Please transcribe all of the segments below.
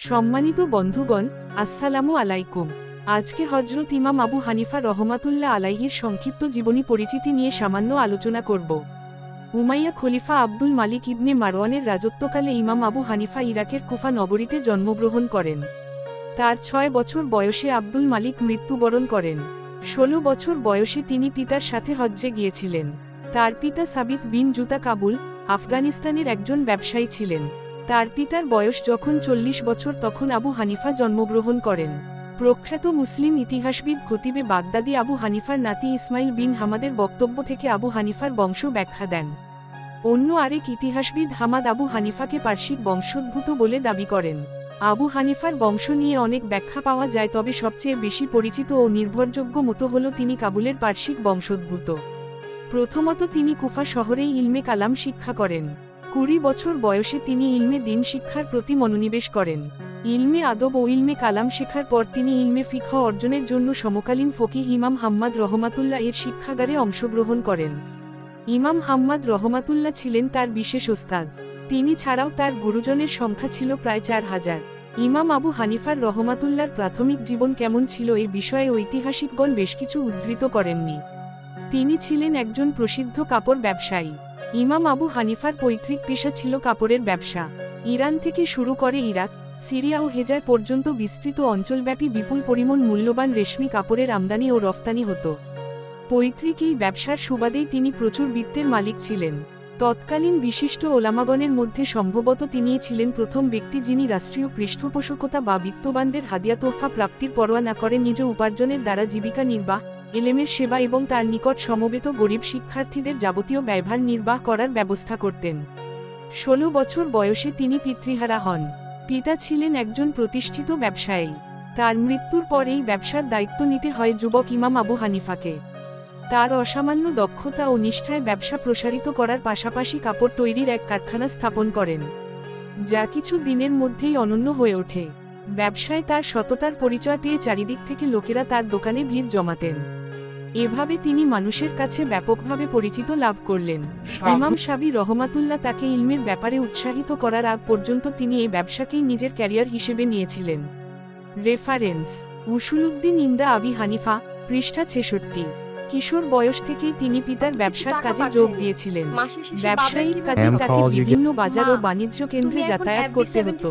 সম্মানিত বন্ধুগণ, আসসালামু আলাইকুম। আজকে হযরত ইমাম আবু হানিফা রহমাতুল্লাহ আলাইহির সংক্ষিপ্ত জীবনী পরিচিতি নিয়ে সামান্য আলোচনা করব। উমাইয়া খলিফা আব্দুল মালিক ইবনে মারওয়ানের রাজত্বকালে ইমাম আবু হানিফা ইরাকের কুফা নগরীতে জন্মগ্রহণ করেন। তার 6 বছর বয়সে আব্দুল মালিক মৃত্যুবরণ করেন। 16 বছর বয়সে তিনি পিতার সাথে হজ্জে গিয়েছিলেন। তার পিতা সাবিত বিন জুতা কাবুল, আফগানিস্তানের একজন ব্যবসায়ী ছিলেন। তার পিতার বয়স যখন 40 বছর তখন আবু হানিফা জন্মগ্রহণ করেন। প্রখ্যাত মুসলিম ইতিহাসবিদ খতিবে বাগদাদি আবু হানিফার নাতি ইসমাইল বিন হামাদের বক্তব্য থেকে আবু হানিফার বংশ ব্যাখ্যা দেন। অন্য আরেক ইতিহাসবিদ হামাদ আবু হানিফাকে পার্শ্বিক বংশোদ্ভূত বলে দাবি করেন। আবু হানিফার বংশ নিয়ে অনেক ব্যাখ্যা পাওয়া যায়, তবে সবচেয়ে বেশি পরিচিত ও নির্ভরযোগ্য মত হল তিনি কাবুলের পার্শ্বিক বংশোদ্ভূত। প্রথমত তিনি কুফা শহরেই ইলমে কালাম শিক্ষা করেন। 20 বছর বয়সে তিনি ইলমে দিন শিক্ষার প্রতি মনোনিবেশ করেন। ইলমে আদব ও ইলমে কালাম শেখার পর তিনি ইলমে ফিকহ অর্জনের জন্য সমকালীন ফকিহ ইমাম হাম্মাদ রহমাতুল্লাহ এর শিক্ষাগারে অংশগ্রহণ করেন। ইমাম হাম্মাদ রহমাতুল্লাহ ছিলেন তার বিশেষ ওস্তাদ। তিনি ছাড়াও তার গুরুজনের সংখ্যা ছিল প্রায় 4000। ইমাম আবু হানিফার রহমাতুল্লাহর প্রাথমিক জীবন কেমন ছিল এ বিষয়ে ঐতিহাসিকগণ বেশ কিছু উদ্ধৃত করেননি। তিনি ছিলেন একজন প্রসিদ্ধ কাপড় ব্যবসায়ী। ইমাম আবু হানিফার পৈতৃক পেশা ছিল কাপড়ের ব্যবসা। ইরান থেকে শুরু করে ইরাক, সিরিয়া ও হেজার পর্যন্ত বিস্তৃত অঞ্চলব্যাপী বিপুল পরিমাণ মূল্যবান রেশমি কাপড়ের আমদানি ও রফতানি হতো। পৈতৃক এই ব্যবসার সুবাদেই তিনি প্রচুর বিত্তের মালিক ছিলেন। তৎকালীন বিশিষ্ট ওলামাগণের মধ্যে সম্ভবত তিনিই ছিলেন প্রথম ব্যক্তি যিনি রাষ্ট্রীয় পৃষ্ঠপোষকতা বা বিত্তবানদের হাদিয়া তোহফা প্রাপ্তির পরোয়া না করে নিজ উপার্জনের দ্বারা জীবিকা নির্বাহ, এলেমের সেবা এবং তার নিকট সমবেত গরিব শিক্ষার্থীদের যাবতীয় ব্যয়ভার নির্বাহ করার ব্যবস্থা করতেন। 16 বছর বয়সে তিনি পিতৃহারা হন। পিতা ছিলেন একজন প্রতিষ্ঠিত ব্যবসায়ী। তার মৃত্যুর পর এই ব্যবসার দায়িত্ব নিতে হয় যুবক ইমাম আবু হানিফাকে। তার অসামান্য দক্ষতা ও নিষ্ঠায় ব্যবসা প্রসারিত করার পাশাপাশি কাপড় তৈরির এক কারখানা স্থাপন করেন, যা কিছু দিনের মধ্যেই অনন্য হয়ে ওঠে। ব্যবসায় তার সততার পরিচয় পেয়ে চারিদিক থেকে লোকেরা তার দোকানে ভিড় জমাতেন। এভাবে তিনি মানুষের কাছে ব্যাপকভাবে পরিচিত লাভ করলেন। ইমাম শাবি রহমাতুল্লাহ তাকে ইলমের ব্যাপারে উৎসাহিত করার আগ পর্যন্ত তিনি এই ব্যবসাকেই নিজের ক্যারিয়ার হিসেবে নিয়েছিলেন। রেফারেন্স: উসুলুদ্দিন ইনদা আবি হানিফা, পৃষ্ঠা 66। কিশোর বয়স থেকেই তিনি পিতার ব্যবসার কাজে যোগ দিয়েছিলেন। ব্যবসায়িক কাজে তাকে বিভিন্ন বাজার ও বাণিজ্য কেন্দ্রে যাতায়াত করতে হতো।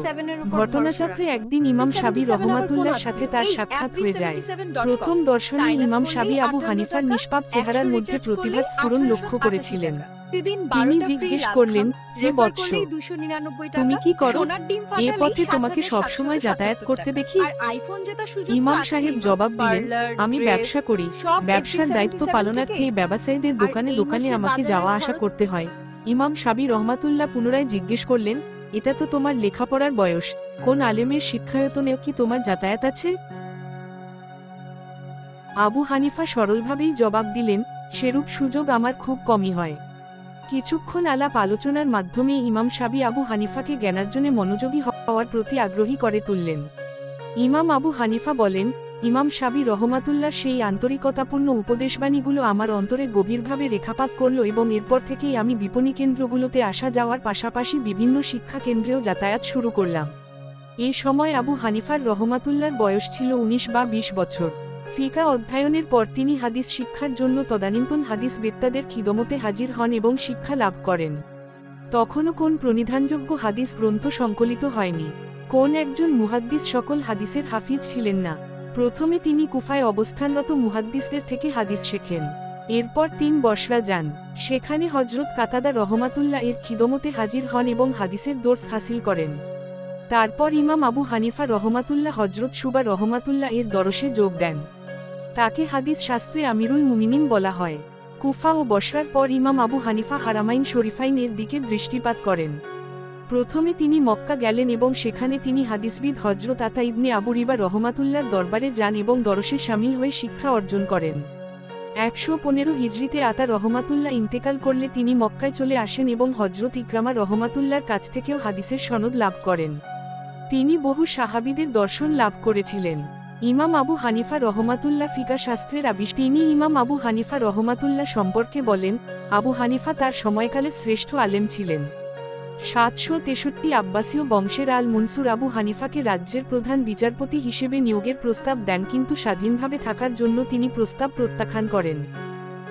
ঘটনাচক্রে একদিন ইমাম শাবি রহমাতুল্লাহর সাথে তার সাক্ষাৎ হয়ে যায়। প্রথম দর্শনে ইমাম শাবি আবু হানিফার নিষ্পাপ চেহারার মধ্যে প্রতিভার স্ফুরণ লক্ষ্য করেছিলেন। তিনি জিজ্ঞেস করলেন, হে বৎস, তুমি কি করো? এ পথে তোমাকে সবসময় যাতায়াত করতে দেখি। ইমাম সাহেব জবাব দিলেন, আমি ব্যবসা করি। ব্যবসার দায়িত্ব পালনার্থে এই ব্যবসায়ীদের দোকানে দোকানে আমাকে যাওয়া আসা করতে হয়। ইমাম শাবি রহমাতুল্লাহ পুনরায় জিজ্ঞেস করলেন, এটা তো তোমার লেখাপড়ার বয়স, কোন আলেমের শিক্ষায়তনেও কি তোমার যাতায়াত আছে? আবু হানিফা সরলভাবেই জবাব দিলেন, সেরূপ সুযোগ আমার খুব কমই হয়। কিছুক্ষণ আলাপ আলোচনার মাধ্যমে ইমাম শাবি আবু হানিফাকে জ্ঞানার্জনে মনোযোগী হওয়ার প্রতি আগ্রহী করে তুললেন। ইমাম আবু হানিফা বলেন, ইমাম শাবি রহমাতুল্লাহর সেই আন্তরিকতাপূর্ণ উপদেশবাণীগুলো আমার অন্তরে গভীরভাবে রেখাপাত করল এবং এরপর থেকেই আমি বিপণী কেন্দ্রগুলোতে আসা যাওয়ার পাশাপাশি বিভিন্ন শিক্ষা কেন্দ্রেও যাতায়াত শুরু করলাম। এই সময় আবু হানিফার রহমাতুল্লাহর বয়স ছিল 19 বা 20 বছর। ফিকা অধ্যয়নের পর তিনি হাদিস শিক্ষার জন্য তদানীন্তন হাদিস বেত্তাদের খিদমতে হাজির হন এবং শিক্ষা লাভ করেন। তখনও কোন প্রণিধানযোগ্য হাদিস গ্রন্থ সংকলিত হয়নি। কোন একজন মুহাদ্দিস সকল হাদিসের হাফিজ ছিলেন না। প্রথমে তিনি কুফায় অবস্থানরত মুহাদ্দিসদের থেকে হাদিস শেখেন। এরপর 3 বসরা যান। সেখানে হযরত কাতাদা রহমাতুল্লাহ এর খিদমতে হাজির হন এবং হাদিসের দর্স হাসিল করেন। তারপর ইমাম আবু হানিফা রহমাতুল্লাহ হযরত শুবা রহমাতুল্লাহ এর দরসে যোগ দেন। তাকে হাদিস শাস্ত্রে আমিরুল মুমিনিন বলা হয়। কুফা ও বসরার পর ইমাম আবু হানিফা হারামাইন শরীফাইন এর দিকে দৃষ্টিপাত করেন। প্রথমে তিনি মক্কা গেলেন এবং সেখানে তিনি হাদিসবিদ হযরত আতা ইবনে আবু রিবা রহমাতুল্লাহর দরবারে যান এবং দরসে শামিল হয়ে শিক্ষা অর্জন করেন। 115 হিজরিতে আতা রহমাতুল্লাহ ইন্তেকাল করলে তিনি মক্কায় চলে আসেন এবং হযরত ইকরামা রহমাতুল্লাহর কাছ থেকেও হাদিসের সনদ লাভ করেন। তিনি বহু সাহাবীদের দর্শন লাভ করেছিলেন। ইমাম আবু হানিফা রহমাতুল্লাহ ফিকা শাস্ত্রের তিনি ইমাম আবু হানিফা রহমাতুল্লাহ সম্পর্কে বলেন, আবু হানিফা তার সময়কালে শ্রেষ্ঠ আলেম ছিলেন। 763 আব্বাসীয় বংশের আল মনসুর আবু হানিফাকে রাজ্যের প্রধান বিচারপতি হিসেবে নিয়োগের প্রস্তাব দেন, কিন্তু স্বাধীনভাবে থাকার জন্য তিনি প্রস্তাব প্রত্যাখ্যান করেন।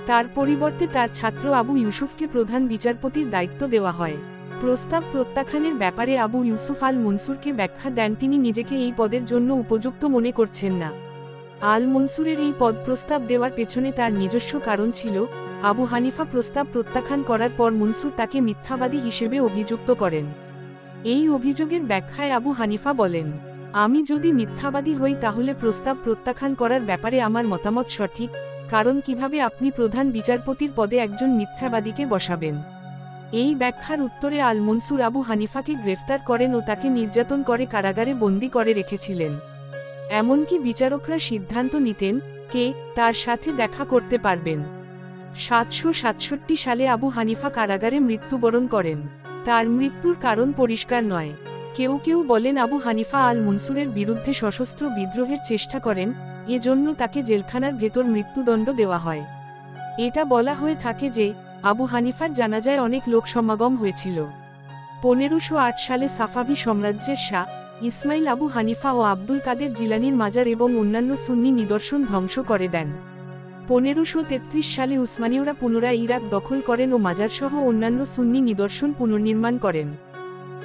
তার পরিবর্তে তার ছাত্র আবু ইউসুফকে প্রধান বিচারপতির দায়িত্ব দেওয়া হয়। প্রস্তাব প্রত্যাখ্যানের ব্যাপারে আবু ইউসুফ আল মনসুরকে ব্যাখ্যা দেন তিনি নিজেকে এই পদের জন্য উপযুক্ত মনে করছেন না। আল মনসুরের এই পদ প্রস্তাব দেওয়ার পেছনে তার নিজস্ব কারণ ছিল। আবু হানিফা প্রস্তাব প্রত্যাখ্যান করার পর মনসুর তাকে মিথ্যাবাদী হিসেবে অভিযুক্ত করেন। এই অভিযোগের ব্যাখ্যায় আবু হানিফা বলেন, আমি যদি মিথ্যাবাদী হই তাহলে প্রস্তাব প্রত্যাখ্যান করার ব্যাপারে আমার মতামত সঠিক, কারণ কিভাবে আপনি প্রধান বিচারপতির পদে একজন মিথ্যাবাদীকে বসাবেন। এই ব্যাখ্যার উত্তরে আল মনসুর আবু হানিফাকে গ্রেফতার করেন ও তাকে নির্যাতন করে কারাগারে বন্দী করে রেখেছিলেন। এমনকি বিচারকরা সিদ্ধান্ত নিতেন কে তার সাথে দেখা করতে পারবেন। 767 সালে আবু হানিফা কারাগারে মৃত্যুবরণ করেন। তার মৃত্যুর কারণ পরিষ্কার নয়। কেউ কেউ বলেন আবু হানিফা আল মনসুরের বিরুদ্ধে সশস্ত্র বিদ্রোহের চেষ্টা করেন, এজন্য তাকে জেলখানার ভেতর মৃত্যুদণ্ড দেওয়া হয়। এটা বলা হয়ে থাকে যে আবু হানিফার জানাজায় অনেক লোক সমাগম হয়েছিল। 1508 সালে সাফাভি সাম্রাজ্যের শাহ ইসমাইল আবু হানিফা ও আব্দুল কাদের জিলানির মাজার এবং অন্যান্য সুন্নি নিদর্শন ধ্বংস করে দেন। 1533 সালে উসমানীয়রা পুনরায় ইরাক দখল করেন ও মাজারসহ অন্যান্য সুন্নি নিদর্শন পুনর্নির্মাণ করেন।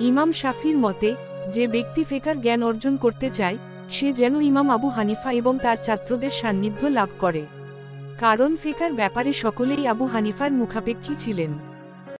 ইমাম শাফির মতে, যে ব্যক্তি ফিকহের জ্ঞান অর্জন করতে চায় সে যেন ইমাম আবু হানিফা এবং তার ছাত্রদের সান্নিধ্য লাভ করে, কারণ ফিকহের ব্যাপারে সকলেই আবু হানিফার মুখাপেক্ষী ছিলেন।